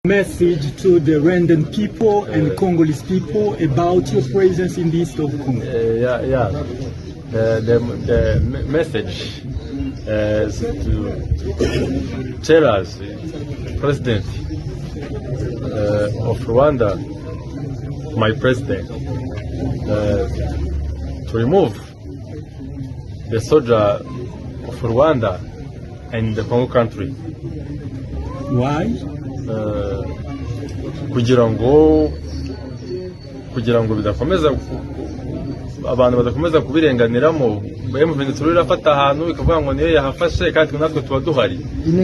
Message to the Rwandan people and Congolese people about your presence in the east of Congo. The message is to tell us, President of Rwanda, my president, to remove the soldier of Rwanda and the Congo country. Why? kugira ngo bidakomeza abantu badakomeza kubirenganiramo M23 irafata ahantu ikavuga ngo niyo yahafashe kandi natwe tuba duhari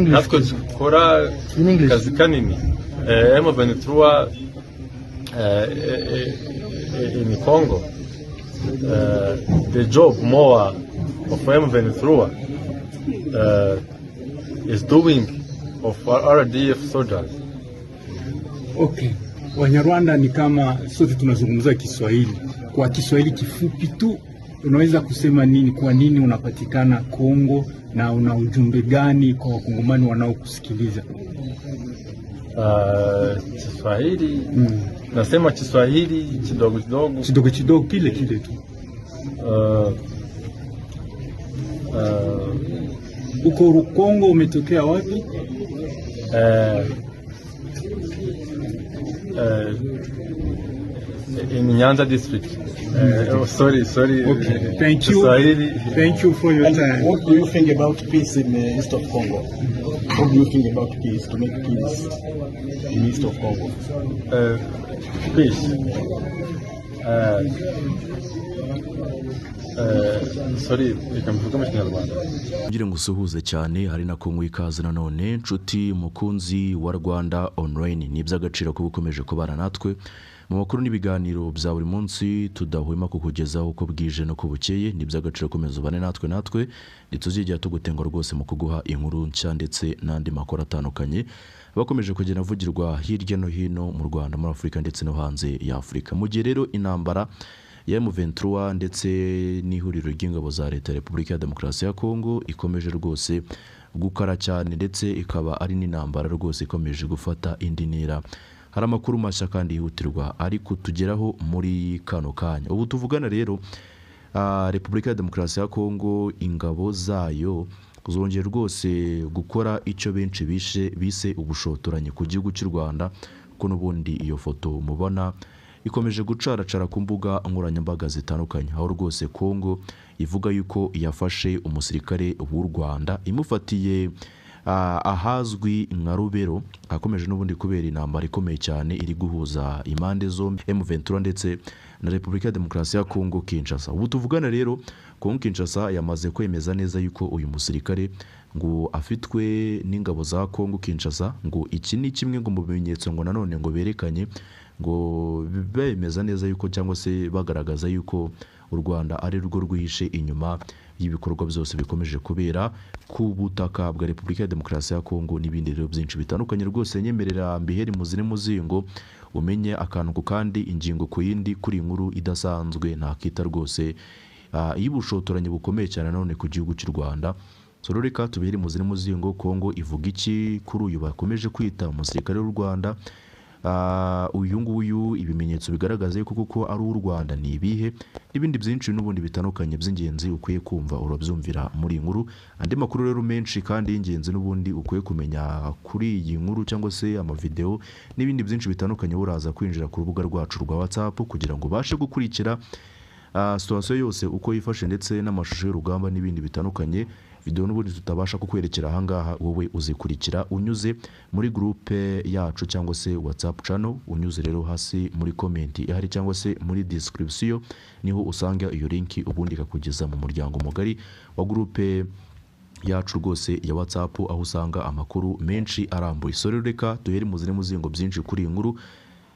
natwe dukora kazi kanini M23 in Congo the job more of M23 is doing of RDF soldiers. Okay. Wanyarwanda ni kama sote tunazungumza Kiswahili. Kwa Kiswahili kifupi tu unaweza kusema nini, kwa nini unapatikana Kongo na una ujumbe gani kwa wakongomani wanaokusikiliza? Kiswahili nasema Kiswahili kidogo kile tu. Uko Kongo umetokea wapi? In Nyanza district. Sorry. Okay. Thank you. Thank you for your time. What do you think about peace in the east of Congo? What do you think about peace, to make peace in the east of Congo? Peace. Sorry, ikamvuga mu Kinyarwanda. Ngira ngo usuhuze cyane hari na Kongo ikaze nanone nshuti mukunzi wa Rwanda online ni by'agaciro ko bukomeje kubana natwe mu makuru n'ibiganiro bya buri munsi tudahwema kukugezaho uko bwije no kubukeye ni by'agaciro komeza ubane natwe nituzijya tugutenga rwose mu kuguha inkuru nshya ndetse n'andi makuru atandukanye bakomeje kugenda vugirwa hirya no hino mu Rwanda muri Afrika ndetse no hanze ya Afrika. Mu gihe rero intambara ya M23 ndetse n'ihuriro ry'ingabo za leta ya Repubulika ya Demokarasi ya Kongo ikomeje rwose gukara cyane ndetse ikaba ari n'intambara rwose ikomeje gufata indi ntera. Hari amakuru mashya kandi yihutirwa ariko tugeraho muri kano kanya. Ubu tuvugana rero Repubulika ya Demokarasi ya Kongo ingabo zayo zongeye rwose gukora icyo benshi bise ubushotoranyi ku gihugu cy'u Rwanda ko n'ubundi iyo foto mubona ikomeje gucaracara ku mbuga nkoranyambaga zitandukanye aho rwose Kongo ivuga yuko yafashe umusirikare w'u Rwanda imufatiye ahazwi nka Rubero akomeje n'ubundi kubera intambara ikomeye cyane iri guhuza impande zombi M23 ndetse na Repubulika ya Demokarasi ya Kongo Kinshasa. Ubu tuvugana rero Kongo Kinshasa yamaze kwemeza neza yuko uyu musirikare ngo afitwe n'ingabo za Kongo Kinshasa ngo iki ni kimwe ngo mu bimenyetso ngo nanone ngo berekanye ngo bemeza neza yuko cyangwa se bagaragaza yuko u Rwanda ari rwo rwihishe inyuma y'ibikorwa byose bikomeje kubera ku butaka bwa Repubulika ya Demokarasi ya Kongo n'ibindi rero byinshi bitandukanye rwose nyemerera mbiheri muzine muzingo umenye akantu kandi ingingo ku yindi kuri inkuru idasanzwe ntakita rwose y'ubushotoranyi bukomeye cyane none ku gihugu cy'u Rwanda. Sororeka tubiheri muzine muzingo Kongo ivuga iki kuri uyu bakomeje kwita umusirikare w'u Rwanda uyu nguyu ibimenyetso bigaragaza yuko kuko ari u Rwanda ni ibihe n'ibindi byinshi n'ubundi bitandukanye by'ingenzi ukwiye kumva urabyumvira muri inkuru. Andi makuru rero menshi kandi y'ingenzi n'ubundi ukwiye kumenya kuri iyi nkuru cyangwa se amavideo n'ibindi byinshi bitandukanye uraza kwinjira ku rubuga rwacu rwa WhatsApp kugira ngo ubashe gukurikira situation yose uko yifashe ndetse n'amashusho y'urugamba n'ibindi bitandukanye. Video n'ubundi tutabasha kukwerekera ahangaha wowe uzikurikira unyuze muri groupe yacu cyangwa se WhatsApp channel unyuze rero hasi muri comment ihari cyangwa se muri description niho usanga iyo link ubundi kakugeza mu muryango mugari wa groupe yacu rwose ya WhatsApp aho usanga amakuru menshi arambuye. So reka duhere muzine muzingo byinshi kuri inkuru.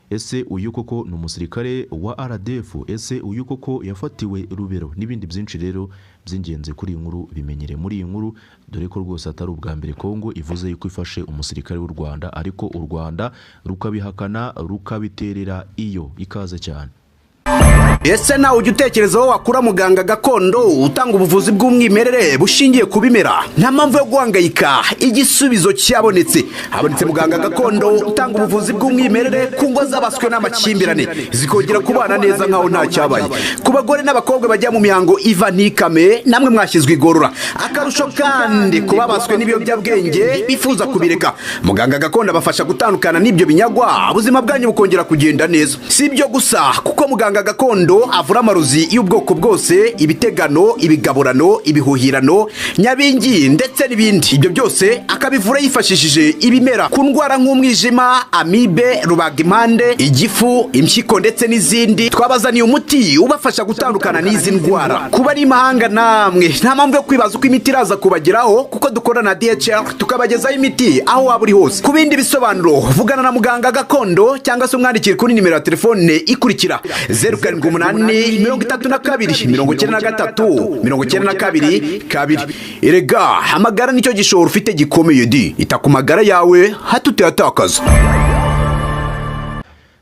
Ese uyu koko ni umusirikare wa RDF? Ese uyu koko yafatiwe Rubero? N'ibindi byinshi rero by'ingenzi kuri inkuru bimenyere muri iyi nkuru dore ko rwose atari ubwa mbere Kongo ivuze yuko ifashe umusirikare w'u Rwanda ariko u Rwanda rukabihakana rukabiterera iyo ikaze cyane. Ese nawe ujya utekerezaho wakura muganga gakondo utanga ubuvuzi bw'umwimerere bushingiye ku bimera? Nta mpamvu yo guhangayika, igisubizo cyabonetse. Habonetse muganga gakondo utanga ubuvuzi bw'umwimerere ku ngo zabaswe n'amakimbirane zikongera kubana neza nkaho nta cyabaye. Ku bagore n'abakobwa bajya mu mihango iva ntikame, namwe mwashyizwe igorora. Akarusho kandi kubabaswe n'ibiyobyabwenge bifuza kubireka, muganga gakondo abafasha gutandukana n'ibyo binyagwa, ubuzima bwanyu bukongera kugenda neza. Si ibyo gusa, kuko muganga gakondo avura amarozi y'ubwoko bwose, ibitegano, ibigaburano, ibihuhirano, nyabingi ndetse n'ibindi. Ibyo byose akabivura yifashishije ibimera ku ndwara nk'umwijima, amibe, rubagimpande, igifu, impyiko ndetse n'izindi. Twabazaniye umuti ubafasha gutandukana n'izi ndwara. Kuba ari imahanga namwe nta mpamvu yo kwibaza uko imiti iraza kubageraho, kuko dukora na DHL tukabagezaho imiti aho waba uri hose. Ku bindi bisobanuro vugana na muganga gakondo cyangwa se umwandikire kuri nimero ya telefone ikurikira 0788929392. Amagara nicyo gishoro ufite gikomeye di. Ita ku magara yawe hatuteyatakaza.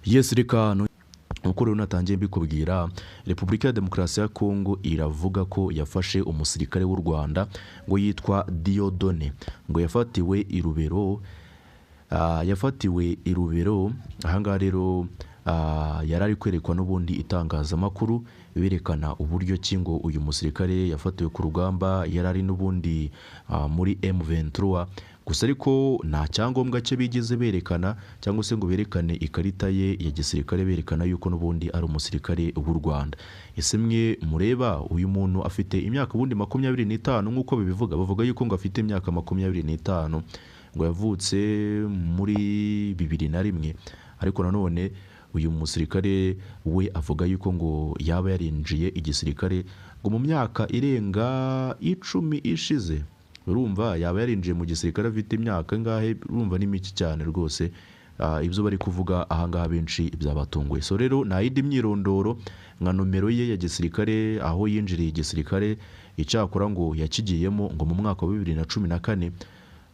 Yes, reka nuko rero natangiye mbikubwira, Repubulika ya Demokarasi ya Kongo iravuga ko yafashe umusirikare w'u Rwanda ngo yitwa Diodone, ngo yafatiwe i Rubero. Ahangaha rero yarari kwerekwa n'ubundi itangazamakuru berekana uburyo kingo uyu musirikare yafatiwe ku rugamba yarari n'ubundi muri M23. Gusa ariko nta cyangombwa cye bigeze berekana cyangwa se ngo berekane ikarita ye ya gisirikare berekana yuko n'ubundi ari umusirikare w'u Rwanda. Ese mwe mureba uyu muntu afite imyaka ubundi 25 nk'uko bibivuga, bavuga yuko ngo afite imyaka 25, ngo yavutse muri 2001, ariko nanone uyu musirikare we avuga yuko ngo yaba yarinjiye igisirikare ngo mu myaka irenga 10 ishize. Urumva yaba yarinjiye mu gisirikare afite imyaka ngahe? Urumva ni miki cyane rwose. Ibyo bari kuvuga ahangaha benshi byabatunguye. So rero nta yindi myirondoro nka nomero ye ya gisirikare, aho yinjiriye igisirikare, icyakora ngo yakigiyemo ngo mu mwaka wa 2014.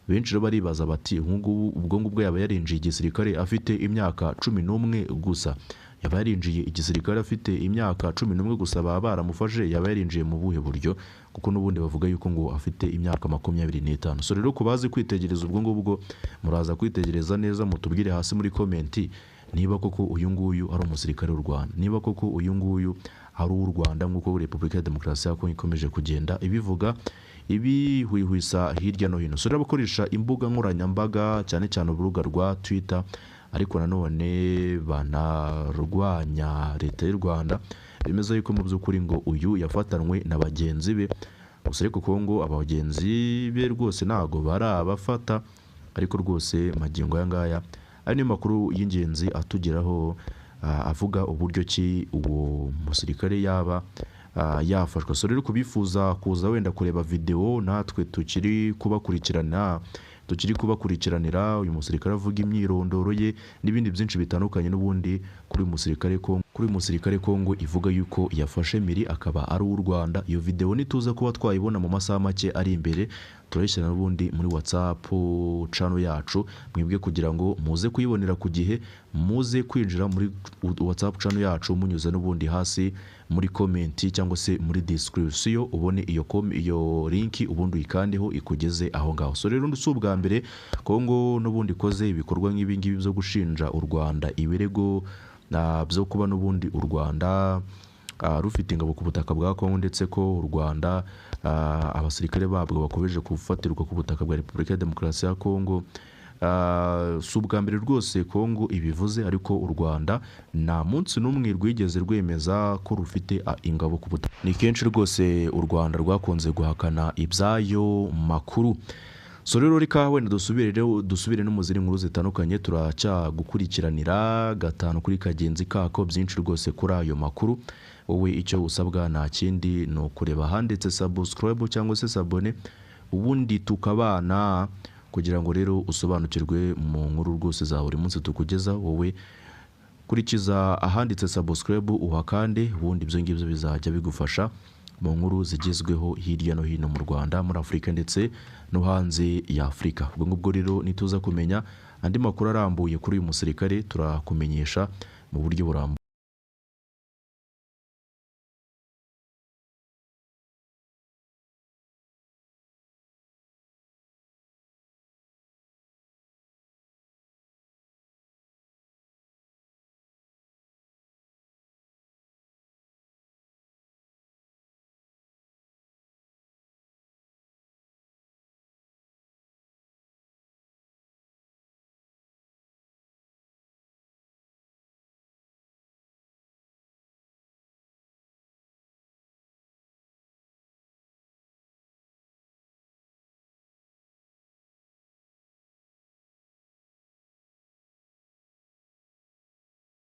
Benshi rero baribaza bati ubwo ngubwo yaba yarinjiye igisirikare afite imyaka 11 gusa. Yaba yarinjiye igisirikare afite imyaka 11 gusa, baba baramufashe yaba yarinjiye mu buhe buryo? Kuko n'ubundi bavuga yuko ngo afite imyaka 25. So rero kubazi kwitegereza ubwo ngubwo muraza kwitegereza neza, mutubwire hasi muri komenti niba koko uyu nguyu ari umusirikare w'u Rwanda, niba koko uyu nguyu ari uw'u Rwanda nk'uko Repubulika ya Demokarasi ya Kongo ikomeje kugenda ibivuga ibihwihwisa hirya no hino. So rero abakoresha imbuga nkoranyambaga cyane cyane urubuga rwa Twitter, ariko nanone banarwanya leta y'u Rwanda, bemeza yuko mu by'ukuri ngo uyu yafatanwe na bagenzi be. Gusa ariko Kongo abagenzi be rwose ntago barabafata, ariko rwose magingo aya ngaya ari ni makuru y'ingenzi atugeraho avuga uburyo ki uwo musirikare yaba yafashwe. So rero kubifuza kuza wenda kureba video, natwe tukiri kubakurikiranira uyu musirikare avuga imyirondoro ye n'ibindi byinshi bitandukanye n'ubundi kuri musirikare Kongo ivuga yuko yafashe miri akaba ari uw'u Rwanda. Iyo video nituza kuba twayibona mu masaha make ari imbere, turayishyira n'ubundi muri WhatsApp channel yacu, mwebwe kugira ngo muze kuyibonera ku gihe, muze kwinjira muri WhatsApp channel yacu munyuze n'ubundi hasi muri comment cyangwa se muri description, ubone iyo link ubundi uyikandeho ikugeze aho ngaho. So rero ndusubwa mbere Kongo n'ubundi koze ibikorwa nk'ibi ngibi byo gushinja u Rwanda ibirego byo kuba n'ubundi u Rwanda rufite ingabo ku butaka bwa Kongo, ndetse ko u Rwanda abasirikare babwo bakomeje kufatirwa ku butaka bwa Repubulika ya Demokarasi ya Kongo. Subwa mbere rwose Kongo ibivuze, ariko u Rwanda nta munsi n'umwe rwigeze rwemeza ko rufite ingabo ku butaka. Ni kenshi rwose u Rwanda rwakunze guhakana ibyayo makuru. So rero reka wenda dusubire no mu zindi nkuru zitandukanye, turacagukurikiranira gatanu kuri kagenzi kako byinshi rwose kuri ayo makuru. Wowe icyo usabwa nta kindi ni ukureba handitse subscribe cyangwa se sabone, ubundi tukabana kugira ngo rero usobanukirwe mu nkuru rwose za buri munsi tukugeza. Wowe kurikiza ahanditse subscribe uhakande, ubundi ibyo ngibyo bizajya bigufasha mu nkuru zigezweho hirya no hino mu Rwanda, muri Afurika ndetse no hanze ya Afurika. Ubwo ngubwo rero nituza kumenya andi makuru arambuye kuri uyu musirikare turakumenyesha mu buryo burambuye.